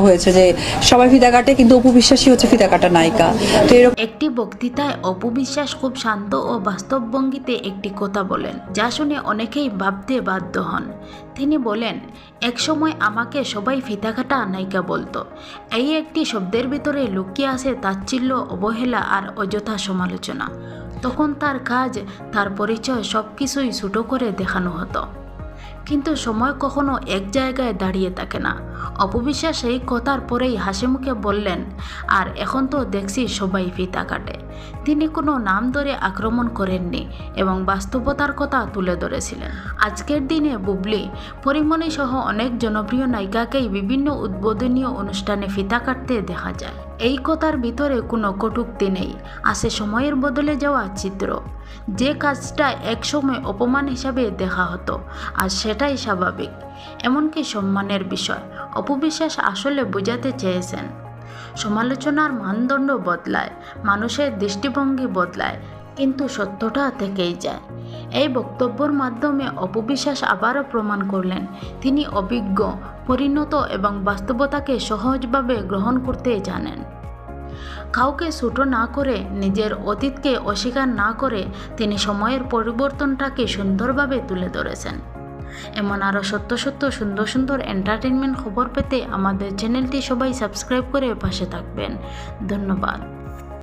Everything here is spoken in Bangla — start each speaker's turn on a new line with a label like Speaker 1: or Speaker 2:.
Speaker 1: হয়েছে যে সবাই ফিতা কাটে কিন্তু অপু বিশ্বাসই হচ্ছে ফিতা কাটা নায়িকা। তো এরকম
Speaker 2: একটি বক্তৃতায় অপু বিশ্বাস খুব শান্ত ও বাস্তব ভঙ্গিতে একটি কথা বলেন, যা শুনে অনেকেই ভাবতে বাধ্য হন। তিনি বলেন, একসময় আমাকে সবাই ফিতা কাটা নায়িকা বলতো। এই একটি শব্দের ভিতরে লুকিয়ে আছে তাচ্ছিল্য, অবহেলা আর অযথা সমালোচনা। তখন তার কাজ, তার পরিচয় সব কিছুই ছোটো করে দেখানো হতো। কিন্তু সময় কখনো এক জায়গায় দাঁড়িয়ে থাকে না। অপু বিশ্বাস সেই কথার পরেই হাসি মুখে বললেন, আর এখন তো দেখছি সবাই ফিতা কাটে। তিনি কোনো নাম ধরে আক্রমণ করেননি এবং বাস্তবতার কথা তুলে ধরেছিলেন। আজকের দিনে বুবলি, পরিমণি সহ অনেক জনপ্রিয় নায়িকাকেই বিভিন্ন উদ্বোধনীয় অনুষ্ঠানে ফিতা কাটতে দেখা যায়। এই কথার ভিতরে কোনো কটূক্তি নেই, আছে সময়ের বদলে যাওয়া চিত্র। যে কাজটা একসময় অপমান হিসাবে দেখা হতো, আর সেটাই স্বাভাবিক, এমনকি সম্মানের বিষয়। অপু বিশ্বাস আসলে বোঝাতে চেয়েছেন, সমালোচনার মানদণ্ড বদলায়, মানুষের দৃষ্টিভঙ্গি বদলায়, কিন্তু সত্যটা থেকেই যায়। এই বক্তব্যের মাধ্যমে অপু বিশ্বাস আবারও প্রমাণ করলেন তিনি অভিজ্ঞ, পরিণত এবং বাস্তবতাকে সহজভাবে গ্রহণ করতে জানেন। কাউকে ছোট না করে, নিজের অতীতকে অস্বীকার না করে তিনি সময়ের পরিবর্তনটাকে সুন্দরভাবে তুলে ধরেছেন। এমন আরও সত্য সত্য সুন্দর সুন্দর এন্টারটেনমেন্ট খবর পেতে আমাদের চ্যানেলটি সবাই সাবস্ক্রাইব করে পাশে থাকবেন। ধন্যবাদ।